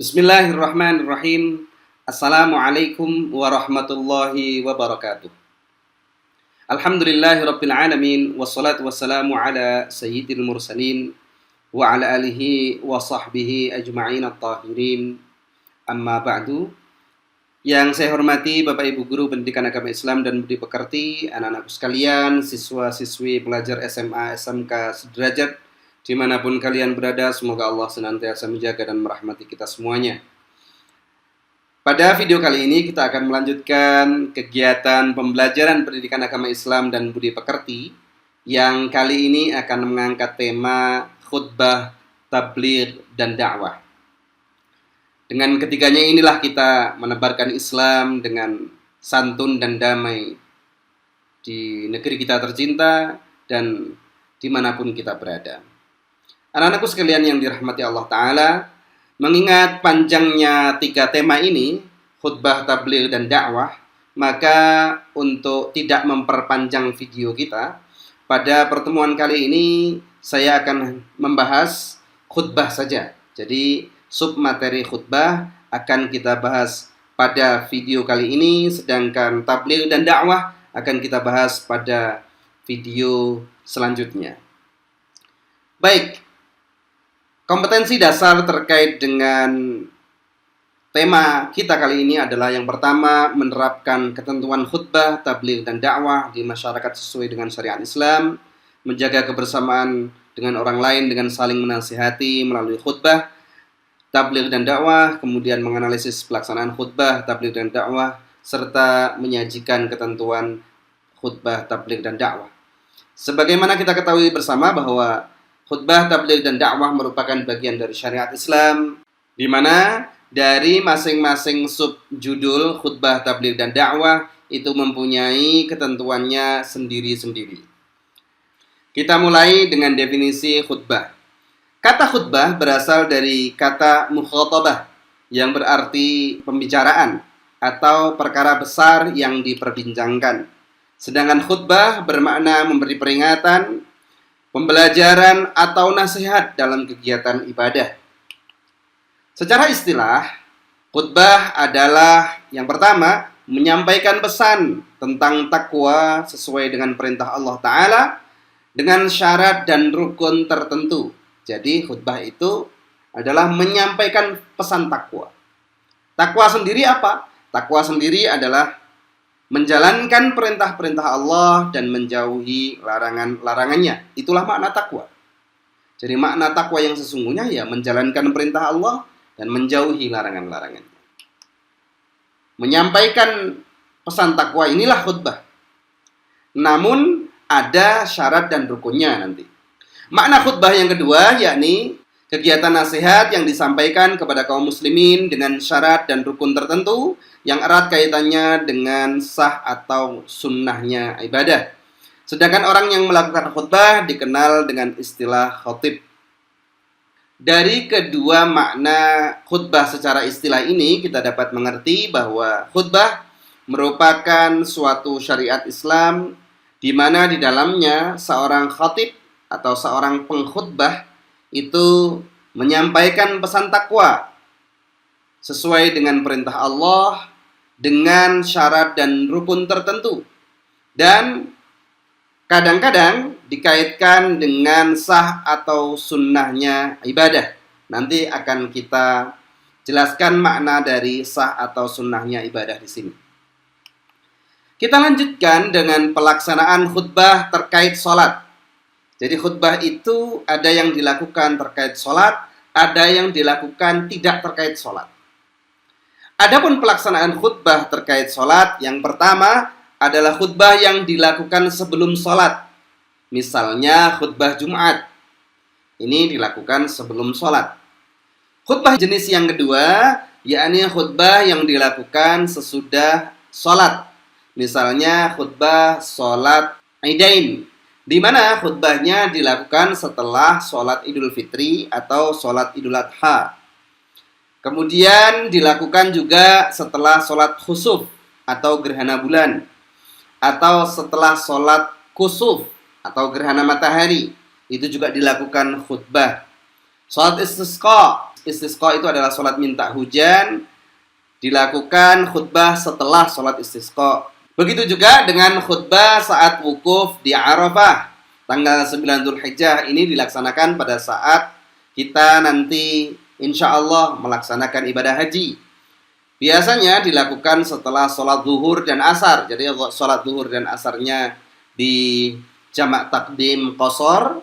Bismillahirrahmanirrahim. Assalamualaikum warahmatullahi wabarakatuh. Alhamdulillahirabbil alamin wassalatu wassalamu ala sayyidil mursalin wa ala alihi wa sahbihi ajma'in at-tahirin. Amma ba'du. Yang saya hormati Bapak Ibu guru pendidikan agama Islam dan budi pekerti, anak-anakku sekalian, siswa-siswi pelajar SMA, SMK sederajat, dimanapun kalian berada, semoga Allah senantiasa menjaga dan merahmati kita semuanya. Pada video kali ini kita akan melanjutkan kegiatan pembelajaran pendidikan agama Islam dan budi pekerti, yang kali ini akan mengangkat tema khutbah, tabligh, dan dakwah. Dengan ketiganya inilah kita menebarkan Islam dengan santun dan damai di negeri kita tercinta dan dimanapun kita berada. Anak-anakku sekalian yang dirahmati Allah Ta'ala, mengingat panjangnya 3 tema ini, khutbah, tabligh, dan dakwah, maka untuk tidak memperpanjang video kita, pada pertemuan kali ini saya akan membahas khutbah saja. Jadi submateri khutbah akan kita bahas pada video kali ini, sedangkan tabligh dan dakwah akan kita bahas pada video selanjutnya. Baik. Kompetensi dasar terkait dengan tema kita kali ini adalah yang pertama, menerapkan ketentuan khutbah, tabligh, dan dakwah di masyarakat sesuai dengan syariat Islam, menjaga kebersamaan dengan orang lain dengan saling menasihati melalui khutbah, tabligh, dan dakwah, kemudian menganalisis pelaksanaan khutbah, tabligh, dan dakwah, serta menyajikan ketentuan khutbah, tabligh, dan dakwah. Sebagaimana kita ketahui bersama bahwa khutbah, tabligh, dan dakwah merupakan bagian dari syariat Islam, di mana dari masing-masing subjudul khutbah, tabligh, dan dakwah itu mempunyai ketentuannya sendiri-sendiri. Kita mulai dengan definisi khutbah. Kata khutbah berasal dari kata mukhatabah, yang berarti pembicaraan atau perkara besar yang diperbincangkan. Sedangkan khutbah bermakna memberi peringatan, pembelajaran, atau nasihat dalam kegiatan ibadah. Secara istilah, khutbah adalah yang pertama, menyampaikan pesan tentang takwa sesuai dengan perintah Allah Ta'ala dengan syarat dan rukun tertentu. Jadi khutbah itu adalah menyampaikan pesan takwa. Takwa sendiri apa? Takwa sendiri adalah menjalankan perintah-perintah Allah dan menjauhi larangan-larangannya. Itulah makna takwa. Jadi makna takwa yang sesungguhnya ya menjalankan perintah Allah dan menjauhi larangan-larangannya. Menyampaikan pesan takwa inilah khutbah. Namun ada syarat dan rukunnya nanti. Makna khutbah yang kedua yakni kegiatan nasihat yang disampaikan kepada kaum muslimin dengan syarat dan rukun tertentu yang erat kaitannya dengan sah atau sunnahnya ibadah. Sedangkan orang yang melakukan khutbah dikenal dengan istilah khatib. Dari kedua makna khutbah secara istilah ini kita dapat mengerti bahwa khutbah merupakan suatu syariat Islam di mana di dalamnya seorang khatib atau seorang pengkhutbah itu menyampaikan pesan takwa sesuai dengan perintah Allah dengan syarat dan rukun tertentu, dan kadang-kadang dikaitkan dengan sah atau sunnahnya ibadah. Nanti akan kita jelaskan makna dari sah atau sunnahnya ibadah di sini. Kita lanjutkan dengan pelaksanaan khutbah terkait sholat. Jadi khutbah itu ada yang dilakukan terkait sholat, ada yang dilakukan tidak terkait sholat. Adapun pelaksanaan khutbah terkait sholat, yang pertama adalah khutbah yang dilakukan sebelum sholat. Misalnya khutbah Jumat. Ini dilakukan sebelum sholat. Khutbah jenis yang kedua, yakni khutbah yang dilakukan sesudah sholat. Misalnya khutbah sholat Idain, di mana khutbahnya dilakukan setelah sholat Idul Fitri atau sholat Idul Adha. Kemudian dilakukan juga setelah sholat khusuf atau gerhana bulan, atau setelah sholat kusuf atau gerhana matahari. Itu juga dilakukan khutbah. Sholat istisqa. Istisqa itu adalah sholat minta hujan. Dilakukan khutbah setelah sholat istisqa. Begitu juga dengan khutbah saat wukuf di Arafah. Tanggal 9 Dzulhijjah ini dilaksanakan pada saat kita nanti insya Allah melaksanakan ibadah haji. Biasanya dilakukan setelah sholat zuhur dan asar. Jadi sholat zuhur dan asarnya di jamak takdim qashar.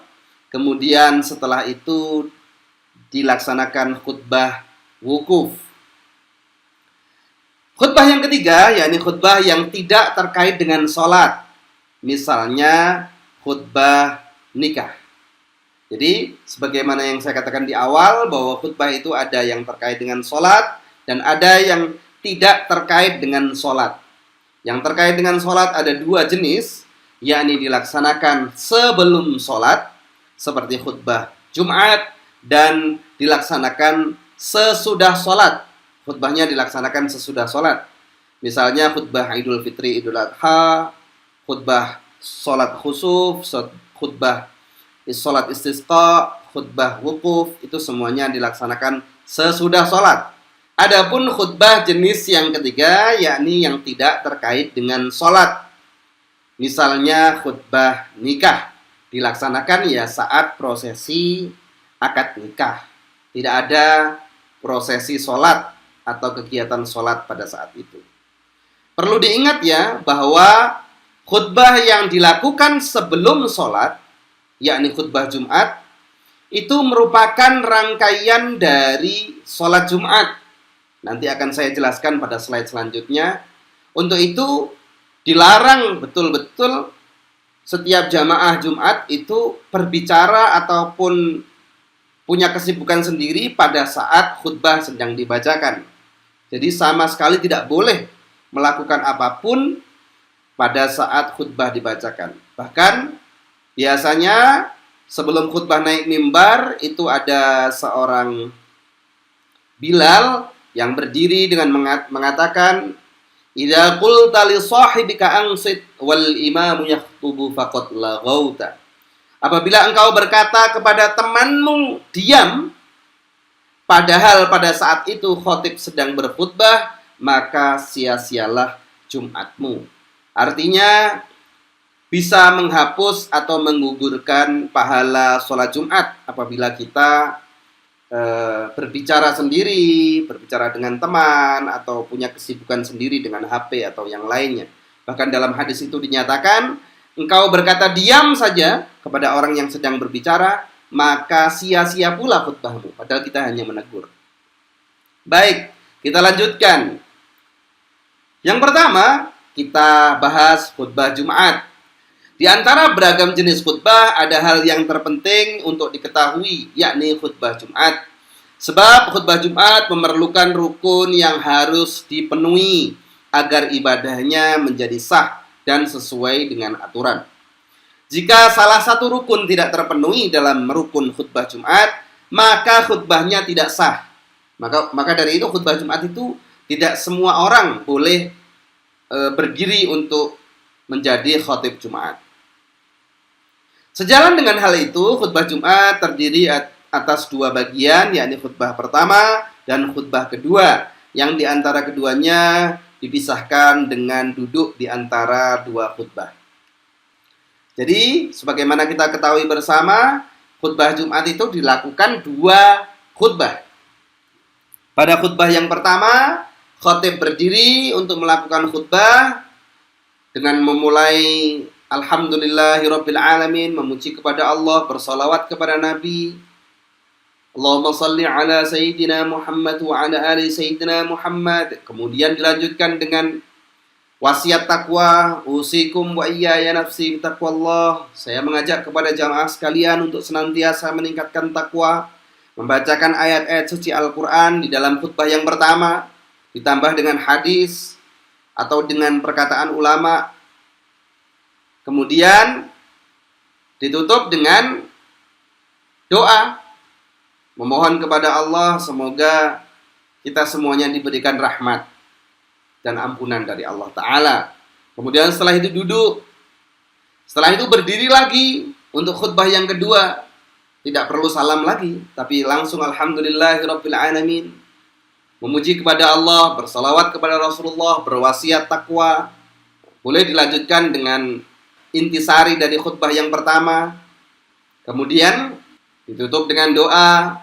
Kemudian setelah itu dilaksanakan khutbah wukuf. Khutbah yang ketiga, yakni khutbah yang tidak terkait dengan sholat. Misalnya khutbah nikah. Jadi, sebagaimana yang saya katakan di awal, bahwa khutbah itu ada yang terkait dengan sholat, dan ada yang tidak terkait dengan sholat. Yang terkait dengan sholat ada dua jenis, yakni dilaksanakan sebelum sholat, seperti khutbah Jumat, dan dilaksanakan sesudah sholat. Khutbahnya dilaksanakan sesudah sholat. Misalnya khutbah Idul Fitri, Idul Adha, khutbah sholat khusuf, khutbah sholat istisqa, khutbah wukuf, itu semuanya dilaksanakan sesudah sholat. Adapun khutbah jenis yang ketiga, yakni yang tidak terkait dengan sholat. Misalnya khutbah nikah, dilaksanakan ya saat prosesi akad nikah. Tidak ada prosesi sholat atau kegiatan sholat pada saat itu. Perlu diingat ya bahwa khutbah yang dilakukan sebelum sholat, yakni khutbah Jumat, itu merupakan rangkaian dari sholat Jumat. Nanti akan saya jelaskan pada slide selanjutnya. Untuk itu dilarang betul-betul setiap jamaah Jumat itu berbicara ataupun punya kesibukan sendiri pada saat khutbah sedang dibacakan. Jadi sama sekali tidak boleh melakukan apapun pada saat khutbah dibacakan. Bahkan biasanya sebelum khutbah naik mimbar itu ada seorang Bilal yang berdiri dengan mengatakan, "Idza qulta li sahibika ansit wal imamu yakhutubu faqad laghauta." Apabila engkau berkata kepada temanmu diam, padahal pada saat itu khatib sedang berkhutbah, maka sia-sialah Jumatmu. Artinya bisa menghapus atau menggugurkan pahala sholat Jumat apabila kita berbicara sendiri, berbicara dengan teman, atau punya kesibukan sendiri dengan HP atau yang lainnya. Bahkan dalam hadis itu dinyatakan, engkau berkata diam saja kepada orang yang sedang berbicara, maka sia-sia pula khutbahmu, padahal kita hanya menegur. Baik, kita lanjutkan. Yang pertama, kita bahas khutbah Jumat. Di antara beragam jenis khutbah, ada hal yang terpenting untuk diketahui, yakni khutbah Jumat. Sebab khutbah Jumat memerlukan rukun yang harus dipenuhi agar ibadahnya menjadi sah dan sesuai dengan aturan. Jika salah satu rukun tidak terpenuhi dalam rukun khutbah Jumat, maka khutbahnya tidak sah. Maka dari itu khutbah Jumat itu tidak semua orang boleh berdiri untuk menjadi khatib Jumat. Sejalan dengan hal itu, khutbah Jumat terdiri atas dua bagian, yakni khutbah pertama dan khutbah kedua, yang di antara keduanya dipisahkan dengan duduk di antara dua khutbah. Jadi, sebagaimana kita ketahui bersama, khutbah Jumat itu dilakukan dua khutbah. Pada khutbah yang pertama, khatib berdiri untuk melakukan khutbah dengan memulai Alhamdulillahirabbil alamin, memuji kepada Allah, bersalawat kepada Nabi. Allahumma salli ala sayyidina Muhammad wa ala ali sayyidina Muhammad. Kemudian dilanjutkan dengan wasiat takwa, usikum wa iyaya nafsi bitaqwallah. Saya mengajak kepada jamaah sekalian untuk senantiasa meningkatkan takwa, membacakan ayat-ayat suci Al-Qur'an di dalam khutbah yang pertama, ditambah dengan hadis atau dengan perkataan ulama. Kemudian ditutup dengan doa, memohon kepada Allah semoga kita semuanya diberikan rahmat dan ampunan dari Allah Ta'ala. Kemudian setelah itu duduk. Setelah itu berdiri lagi untuk khutbah yang kedua. Tidak perlu salam lagi, tapi langsung alhamdulillahirabbil alamin. Memuji kepada Allah, bersalawat kepada Rasulullah, berwasiat takwa. Boleh dilanjutkan dengan intisari dari khutbah yang pertama. Kemudian ditutup dengan doa.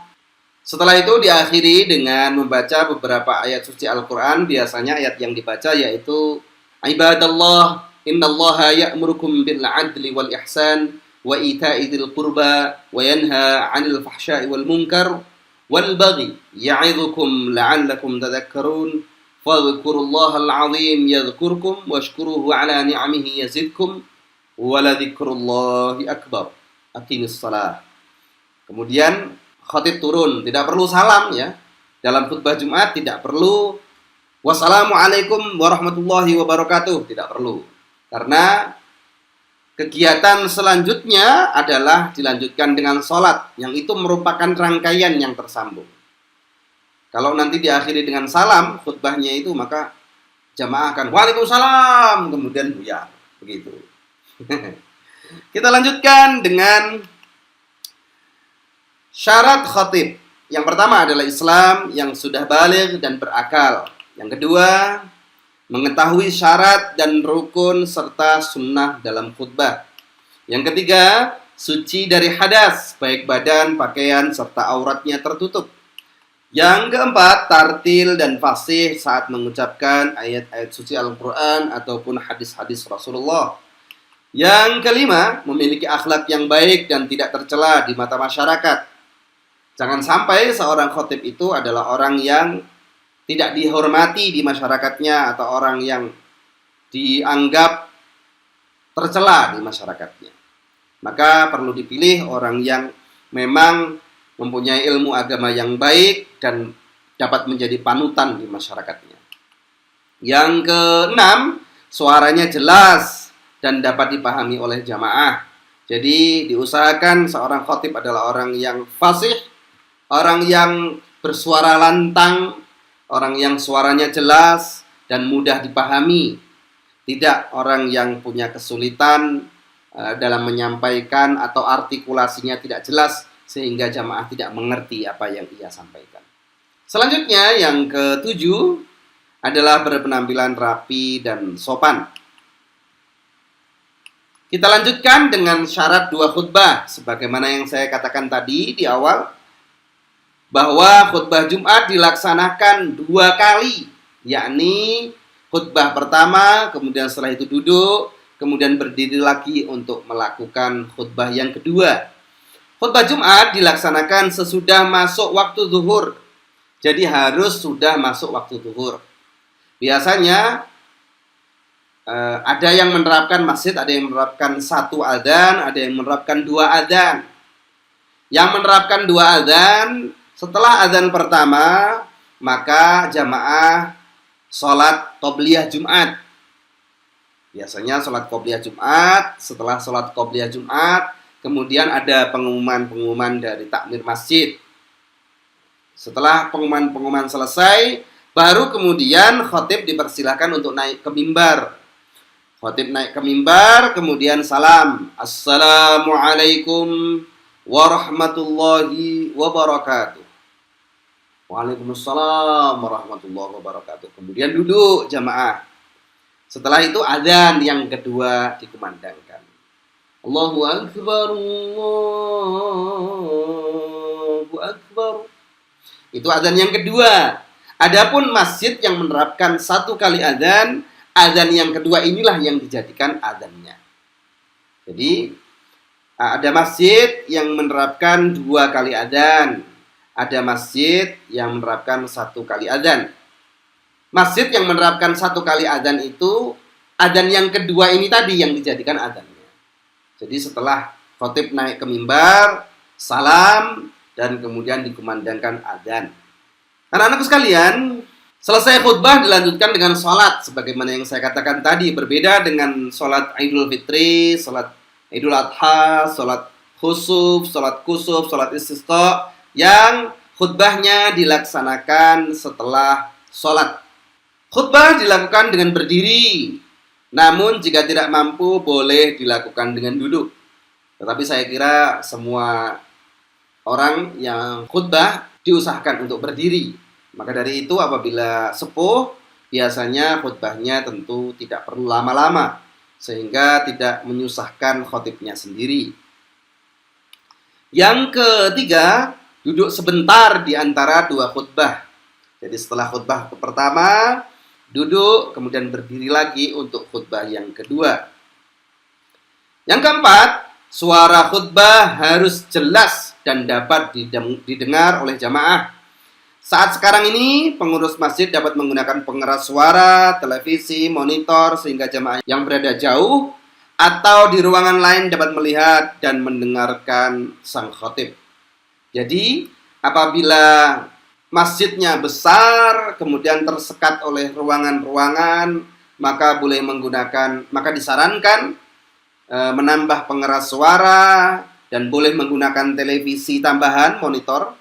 Setelah itu diakhiri dengan membaca beberapa ayat suci Al-Quran. Biasanya ayat yang dibaca yaitu Ibadallah, innallaha ya'murukum bil 'adli wal ihsan wa ita'i dzil qurba wa yanha 'anil fahsya'i wal munkar wal baghi ya'idzukum la'allakum tadhakkarun fadhkurullahal 'azim yadhkurkum washkuruhu 'ala ni'amihi yazidkum wa ladzikrullahi akbar. Aqimis shalah. Kemudian khatib turun, tidak perlu salam ya. Dalam khutbah Jumat tidak perlu wassalamualaikum warahmatullahi wabarakatuh, tidak perlu. Karena kegiatan selanjutnya adalah dilanjutkan dengan sholat, yang itu merupakan rangkaian yang tersambung. Kalau nanti diakhiri dengan salam khutbahnya itu, maka jamaah akan waalaikumsalam, kemudian buyar, begitu. Kita lanjutkan dengan syarat khatib. Yang pertama adalah Islam yang sudah baligh dan berakal. Yang kedua, mengetahui syarat dan rukun serta sunnah dalam khutbah. Yang ketiga, suci dari hadas, baik badan, pakaian, serta auratnya tertutup. Yang keempat, tartil dan fasih saat mengucapkan ayat-ayat suci Al-Quran ataupun hadis-hadis Rasulullah. Yang kelima, memiliki akhlak yang baik dan tidak tercela di mata masyarakat. Jangan sampai seorang khatib itu adalah orang yang tidak dihormati di masyarakatnya atau orang yang dianggap tercela di masyarakatnya. Maka perlu dipilih orang yang memang mempunyai ilmu agama yang baik dan dapat menjadi panutan di masyarakatnya. Yang keenam, suaranya jelas dan dapat dipahami oleh jamaah. Jadi diusahakan seorang khatib adalah orang yang fasih, orang yang bersuara lantang, orang yang suaranya jelas dan mudah dipahami. Tidak orang yang punya kesulitan dalam menyampaikan atau artikulasinya tidak jelas sehingga jamaah tidak mengerti apa yang ia sampaikan. Selanjutnya yang ketujuh adalah berpenampilan rapi dan sopan. Kita lanjutkan dengan syarat dua khutbah. Sebagaimana yang saya katakan tadi di awal, bahwa khutbah Jumat dilaksanakan dua kali, yakni khutbah pertama, kemudian setelah itu duduk, kemudian berdiri lagi untuk melakukan khutbah yang kedua. Khutbah Jumat dilaksanakan sesudah masuk waktu zuhur, jadi harus sudah masuk waktu zuhur. Biasanya ada yang menerapkan masjid, ada yang menerapkan satu adzan, ada yang menerapkan dua adzan. Yang menerapkan dua adzan, setelah adzan pertama, maka jamaah sholat qobliyah Jumat. Biasanya sholat qobliyah Jumat, setelah sholat qobliyah Jumat, kemudian ada pengumuman-pengumuman dari takmir masjid. Setelah pengumuman-pengumuman selesai, baru kemudian khatib dipersilakan untuk naik ke mimbar. Khatib naik ke mimbar, kemudian salam. Assalamualaikum warahmatullahi wabarakatuh. Waalaikumsalam warahmatullahi wabarakatuh. Kemudian duduk jamaah. Setelah itu adzan yang kedua dikumandangkan. Allahu Akbar, Allahu Akbar. Itu adzan yang kedua. Adapun masjid yang menerapkan satu kali adzan, adzan yang kedua inilah yang dijadikan adzannya. Jadi ada masjid yang menerapkan dua kali adzan, ada masjid yang menerapkan satu kali adzan. Masjid yang menerapkan satu kali adzan itu, adzan yang kedua ini tadi yang dijadikan adzannya. Jadi setelah khatib naik ke mimbar, salam, dan kemudian dikumandangkan adzan. Anak-anakku sekalian, selesai khutbah dilanjutkan dengan sholat. Sebagaimana yang saya katakan tadi, berbeda dengan sholat Idul Fitri, sholat Idul Adha, sholat khusuf, sholat kusuf, sholat istisqa, yang khutbahnya dilaksanakan setelah sholat. Khutbah dilakukan dengan berdiri, namun jika tidak mampu boleh dilakukan dengan duduk. Tetapi saya kira semua orang yang khutbah diusahakan untuk berdiri. Maka dari itu apabila sepuh, biasanya khutbahnya tentu tidak perlu lama-lama, sehingga tidak menyusahkan khotibnya sendiri. Yang ketiga, duduk sebentar di antara dua khutbah. Jadi setelah khutbah pertama, duduk, kemudian berdiri lagi untuk khutbah yang kedua. Yang keempat, suara khutbah harus jelas dan dapat didengar oleh jamaah. Saat sekarang ini, pengurus masjid dapat menggunakan pengeras suara, televisi, monitor, sehingga jamaah yang berada jauh atau di ruangan lain dapat melihat dan mendengarkan sang khatib. Jadi, apabila masjidnya besar, kemudian tersekat oleh ruangan-ruangan, maka disarankan menambah pengeras suara dan boleh menggunakan televisi tambahan, monitor,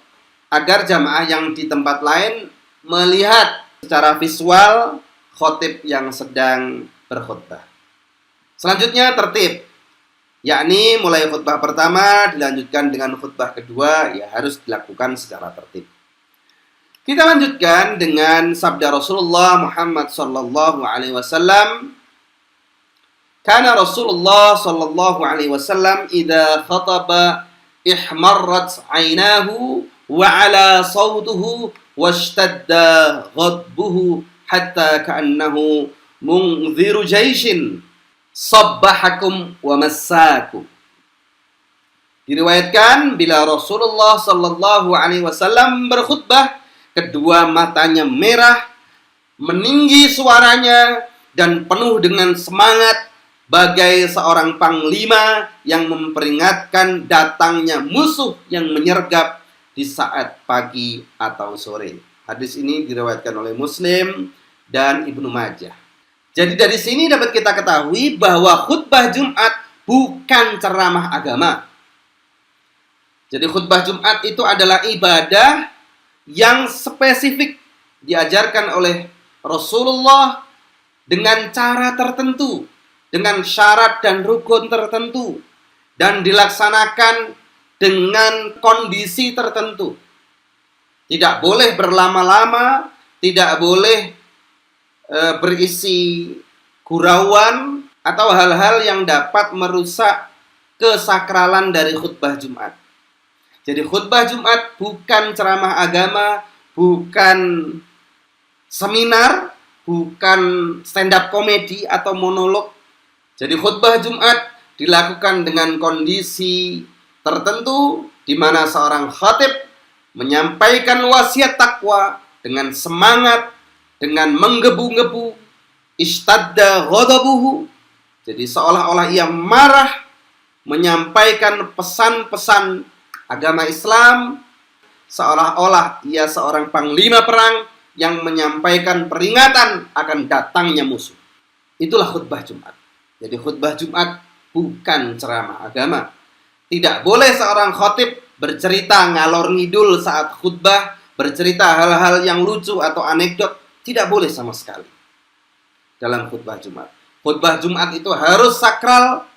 agar jamaah yang di tempat lain melihat secara visual khatib yang sedang berkhutbah. Selanjutnya tertib, yakni mulai khutbah pertama dilanjutkan dengan khutbah kedua, ya harus dilakukan secara tertib. Kita lanjutkan dengan sabda Rasulullah Muhammad sallallahu alaihi wasallam. Kana Rasulullah sallallahu alaihi wasallam idza khataba ihmarrat 'ainahu wa 'ala sawtuhu washtadda ghadbuhu hatta ka'annahu munziru jaishin sabbahakum wa massakum. Diriwayatkan bila Rasulullah sallallahu alaihi wasallam berkhutbah, kedua matanya merah, meninggi suaranya dan penuh dengan semangat bagai seorang panglima yang memperingatkan datangnya musuh yang menyergap di saat pagi atau sore. Hadis ini diriwayatkan oleh Muslim dan Ibnu Majah. Jadi dari sini dapat kita ketahui bahwa khutbah Jumat bukan ceramah agama. Jadi khutbah Jumat itu adalah ibadah yang spesifik diajarkan oleh Rasulullah dengan cara tertentu, dengan syarat dan rukun tertentu, dan dilaksanakan dengan kondisi tertentu. Tidak boleh berlama-lama, tidak boleh berisi gurauan atau hal-hal yang dapat merusak kesakralan dari khutbah Jumat. Jadi khutbah Jumat bukan ceramah agama, bukan seminar, bukan stand up komedi atau monolog. Jadi khutbah Jumat dilakukan dengan kondisi tertentu di mana seorang khatib menyampaikan wasiat takwa dengan semangat, dengan menggebu-gebu, ishtadda ghadabuhu. Jadi seolah-olah ia marah, menyampaikan pesan-pesan agama Islam, seolah-olah ia seorang panglima perang yang menyampaikan peringatan akan datangnya musuh. Itulah khutbah Jumat. Jadi khutbah Jumat bukan ceramah agama. Tidak boleh seorang khatib bercerita ngalor ngidul saat khutbah, bercerita hal-hal yang lucu atau anekdot. Tidak boleh sama sekali dalam khutbah Jumat. Khutbah Jumat itu harus sakral,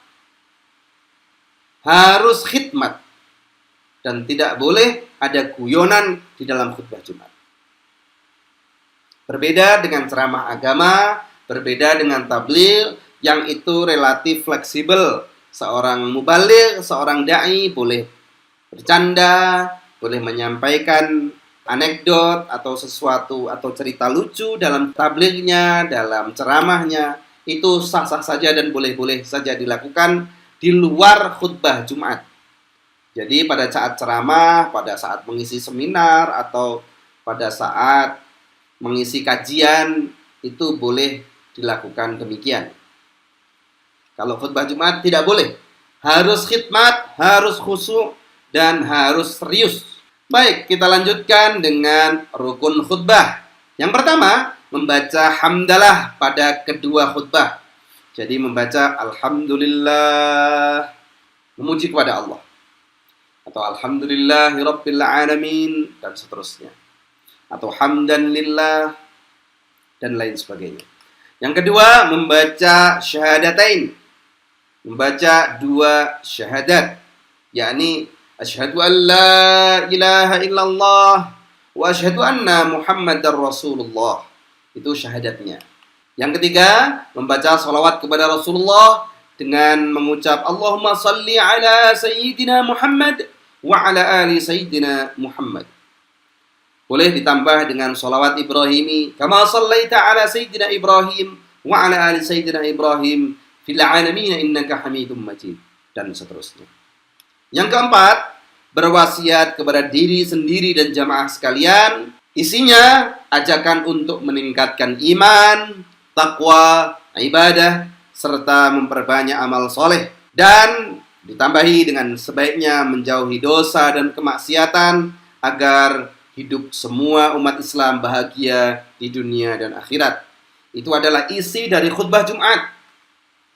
harus khidmat, dan tidak boleh ada guyonan di dalam khutbah Jumat. Berbeda dengan ceramah agama, berbeda dengan tabligh yang itu relatif fleksibel. Seorang mubaligh, seorang da'i boleh bercanda, boleh menyampaikan anekdot atau sesuatu atau cerita lucu dalam tablighnya, dalam ceramahnya. Itu sah-sah saja dan boleh-boleh saja dilakukan di luar khutbah Jumat. Jadi pada saat ceramah, pada saat mengisi seminar, atau pada saat mengisi kajian, itu boleh dilakukan demikian. Kalau khutbah Jumat tidak boleh. Harus khidmat, harus khusyuk, dan harus serius. Baik, kita lanjutkan dengan rukun khutbah. Yang pertama, membaca hamdalah pada kedua khutbah. Jadi membaca alhamdulillah, memuji kepada Allah. atau alhamdulillahirabbil alamin dan seterusnya, atau hamdan lillah dan lain sebagainya. Yang kedua, membaca syahadatain, membaca dua syahadat, yakni asyhadu an la ilaha illallah wa asyhadu anna muhammadar rasulullah. Itu syahadatnya. Yang ketiga, membaca salawat kepada Rasulullah dengan mengucap Allahumma salli ala sayyidina Muhammad wa ala ali sayyidina Muhammad. Boleh ditambah dengan salawat Ibrahimi, kama sallaita ala sayyidina Ibrahim wa ala ali sayyidina Ibrahim fil alamin innaka Hamidum Majid, dan seterusnya. Yang keempat, berwasiat kepada diri sendiri dan jamaah sekalian. Isinya ajakan untuk meningkatkan iman, takwa, ibadah, serta memperbanyak amal soleh. Dan ditambahi dengan sebaiknya menjauhi dosa dan kemaksiatan agar hidup semua umat Islam bahagia di dunia dan akhirat. Itu adalah isi dari khutbah Jumat.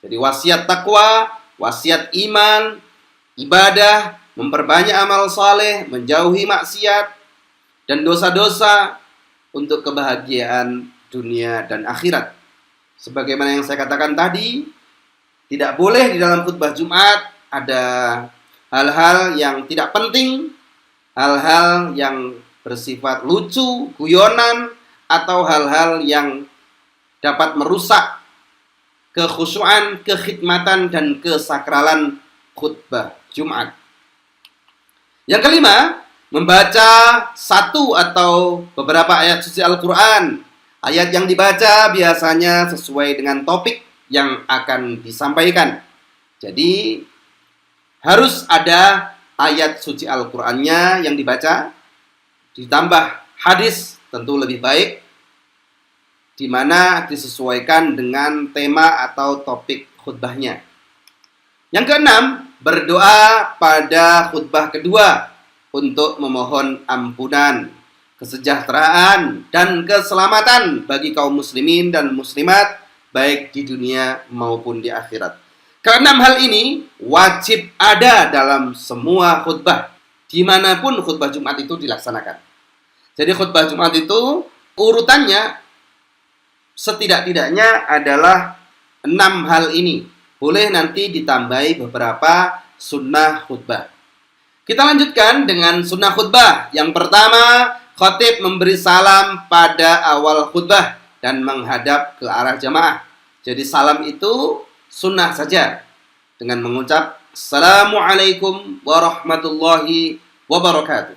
Jadi wasiat takwa, wasiat iman, ibadah, memperbanyak amal saleh, menjauhi maksiat dan dosa-dosa untuk kebahagiaan dunia dan akhirat. Sebagaimana yang saya katakan tadi, tidak boleh di dalam khutbah Jumat ada hal-hal yang tidak penting, hal-hal yang bersifat lucu, guyonan, atau hal-hal yang dapat merusak kekhusyuan, kekhidmatan, dan kesakralan khutbah Jumat. Yang kelima, membaca satu atau beberapa ayat suci Al-Quran. Ayat yang dibaca biasanya sesuai dengan topik yang akan disampaikan. Jadi, harus ada ayat suci Al-Qurannya yang dibaca, ditambah hadis tentu lebih baik, di mana disesuaikan dengan tema atau topik khutbahnya. Yang keenam, berdoa pada khutbah kedua untuk memohon ampunan, kesejahteraan, dan keselamatan bagi kaum muslimin dan muslimat, baik di dunia maupun di akhirat. Keenam hal ini wajib ada dalam semua khutbah, dimanapun khutbah Jumat itu dilaksanakan. Jadi khutbah Jumat itu urutannya setidak-tidaknya adalah 6 hal ini. Boleh nanti ditambahi beberapa sunnah khutbah. Kita lanjutkan dengan sunnah khutbah. Yang pertama, khatib memberi salam pada awal khutbah dan menghadap ke arah jamaah. Jadi salam itu sunnah saja dengan mengucap Assalamualaikum warahmatullahi wabarakatuh.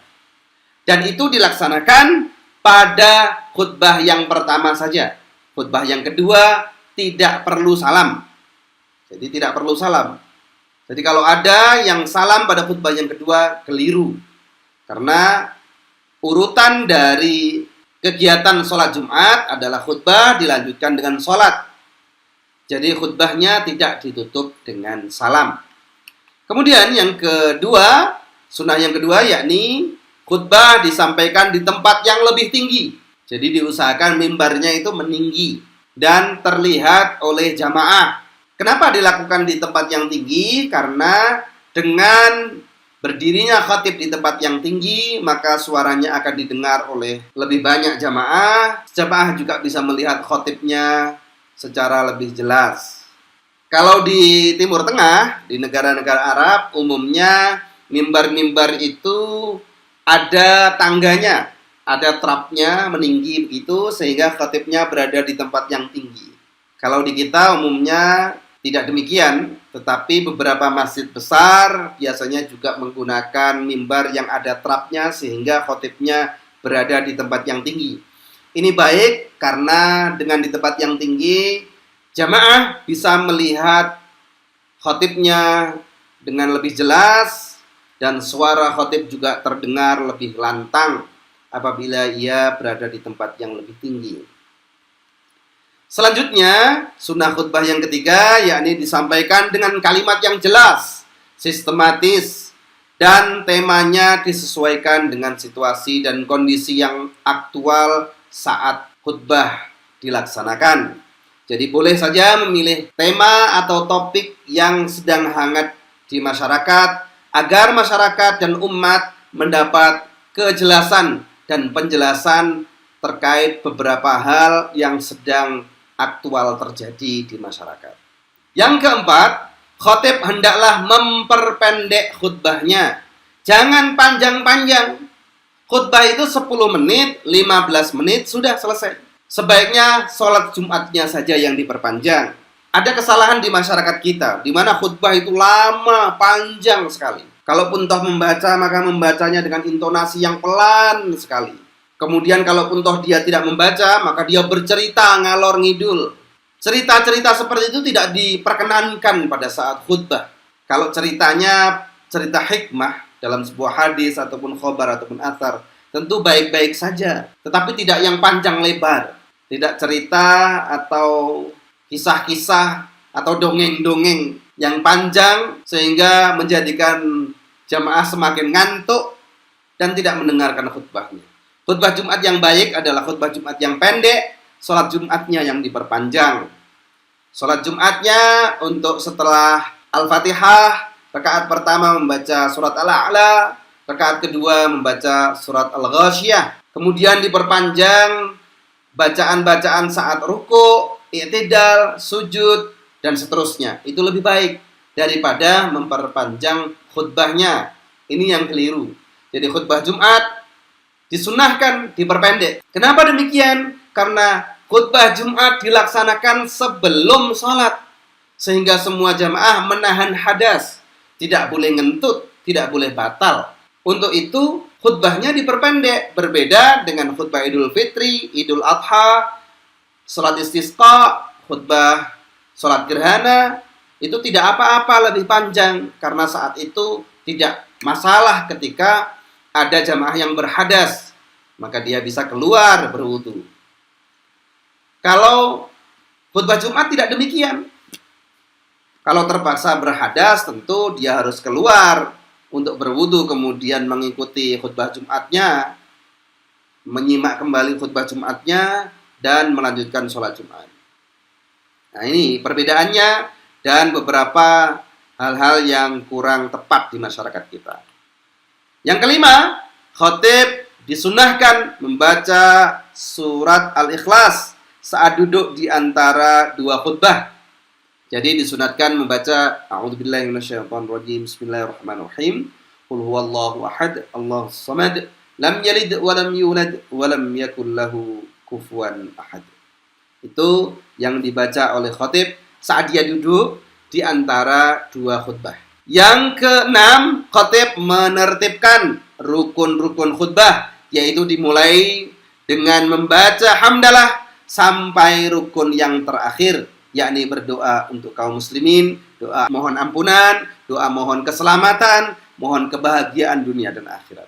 Dan itu dilaksanakan pada khutbah yang pertama saja. Khutbah yang kedua tidak perlu salam. Jadi tidak perlu salam. Jadi kalau ada yang salam pada khutbah yang kedua, keliru. Karena urutan dari kegiatan sholat Jumat adalah khutbah dilanjutkan dengan sholat. Jadi khutbahnya tidak ditutup dengan salam. Kemudian yang kedua, sunnah yang kedua yakni khutbah disampaikan di tempat yang lebih tinggi. Jadi diusahakan mimbarnya itu meninggi dan terlihat oleh jamaah. Kenapa dilakukan di tempat yang tinggi? Karena dengan berdirinya khatib di tempat yang tinggi, maka suaranya akan didengar oleh lebih banyak jamaah. Jamaah juga bisa melihat khatibnya secara lebih jelas. Kalau di Timur Tengah, di negara-negara Arab, umumnya mimbar-mimbar itu ada tangganya, ada trapnya meninggi begitu, sehingga khatibnya berada di tempat yang tinggi. Kalau di kita umumnya tidak demikian, tetapi beberapa masjid besar biasanya juga menggunakan mimbar yang ada trapnya sehingga khatibnya berada di tempat yang tinggi. Ini baik karena dengan di tempat yang tinggi, jamaah bisa melihat khatibnya dengan lebih jelas dan suara khatib juga terdengar lebih lantang apabila ia berada di tempat yang lebih tinggi. Selanjutnya, sunnah khutbah yang ketiga yakni disampaikan dengan kalimat yang jelas, sistematis, dan temanya disesuaikan dengan situasi dan kondisi yang aktual saat khutbah dilaksanakan. Jadi boleh saja memilih tema atau topik yang sedang hangat di masyarakat agar masyarakat dan umat mendapat kejelasan dan penjelasan terkait beberapa hal yang sedang aktual terjadi di masyarakat. Yang keempat, khatib hendaklah memperpendek khutbahnya. Jangan panjang-panjang. Khutbah itu 10 menit, 15 menit sudah selesai. Sebaiknya sholat Jumatnya saja yang diperpanjang. Ada kesalahan di masyarakat kita, di mana khutbah itu lama, panjang sekali. Kalaupun toh membaca, maka membacanya dengan intonasi yang pelan sekali. Kemudian kalaupun toh dia tidak membaca, maka dia bercerita ngalor ngidul. Cerita-cerita seperti itu tidak diperkenankan pada saat khutbah. Kalau ceritanya cerita hikmah dalam sebuah hadis ataupun khobar ataupun athar, tentu baik-baik saja. Tetapi tidak yang panjang lebar. Tidak cerita atau kisah-kisah atau dongeng-dongeng yang panjang sehingga menjadikan jamaah semakin ngantuk dan tidak mendengarkan khutbahnya. Khutbah Jumat yang baik adalah khutbah Jumat yang pendek, sholat Jumatnya yang diperpanjang. Sholat Jumatnya untuk setelah Al-Fatihah, rakaat pertama membaca surat Al-A'la, rakaat kedua membaca surat Al-Ghasyiyah. Kemudian diperpanjang bacaan-bacaan saat ruku, i'tidal, sujud, dan seterusnya. Itu lebih baik daripada memperpanjang khutbahnya. Ini yang keliru. Jadi khutbah Jumat disunahkan diperpendek. Kenapa demikian? Karena khutbah Jumat dilaksanakan sebelum sholat, sehingga semua jamaah menahan hadas. Tidak boleh ngentut, tidak boleh batal. Untuk itu khutbahnya diperpendek. Berbeda dengan khutbah Idul Fitri, Idul Adha, sholat istisqa, khutbah sholat gerhana. Itu tidak apa-apa lebih panjang. Karena saat itu tidak masalah ketika ada jamaah yang berhadas. Maka dia bisa keluar berwudu. Kalau khutbah Jumat tidak demikian. Kalau terpaksa berhadas, tentu dia harus keluar untuk berwudu, kemudian mengikuti khutbah Jumatnya, menyimak kembali khutbah Jumatnya, dan melanjutkan sholat Jumat. Nah, ini perbedaannya dan beberapa hal-hal yang kurang tepat di masyarakat kita. Yang kelima, khatib disunahkan membaca surat Al-Ikhlas saat duduk di antara dua khutbah. Jadi disunatkan membaca A'udzubillahi minasyaitonirrajim. Bismillahirrahmanirrahim. Qul huwallahu ahad, Allahus samad, lam yalid wa lam yulad wa lam yakul lahu kufuwan ahad. Itu yang dibaca oleh khatib saat dia duduk di antara dua khutbah. Yang keenam, khatib menertibkan rukun-rukun khutbah, yaitu dimulai dengan membaca hamdalah sampai rukun yang terakhir, yakni berdoa untuk kaum muslimin, doa mohon ampunan, doa mohon keselamatan, mohon kebahagiaan dunia dan akhirat.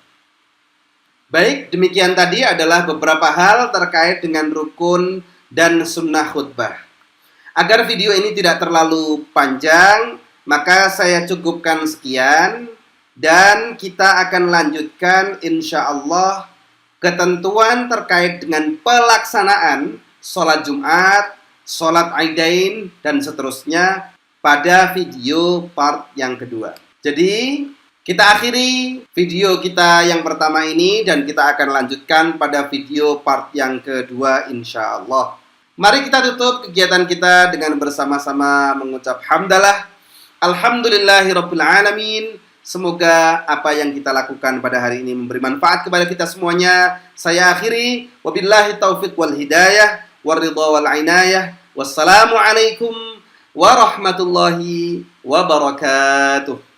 Baik, demikian tadi adalah beberapa hal terkait dengan rukun dan sunnah khutbah. Agar video ini tidak terlalu panjang, maka saya cukupkan sekian, dan kita akan lanjutkan insya Allah ketentuan terkait dengan pelaksanaan sholat Jumat, sholat Aidain, dan seterusnya pada video part yang kedua. Jadi, kita akhiri video kita yang pertama ini dan kita akan lanjutkan pada video part yang kedua insya Allah. Mari kita tutup kegiatan kita dengan bersama-sama mengucap hamdalah. Alhamdulillahirabbil alamin. Semoga apa yang kita lakukan pada hari ini memberi manfaat kepada kita semuanya. Saya akhiri. Wabillahi taufiq wal hidayah, waridha wal inayah. Wassalamualaikum warahmatullahi wabarakatuh.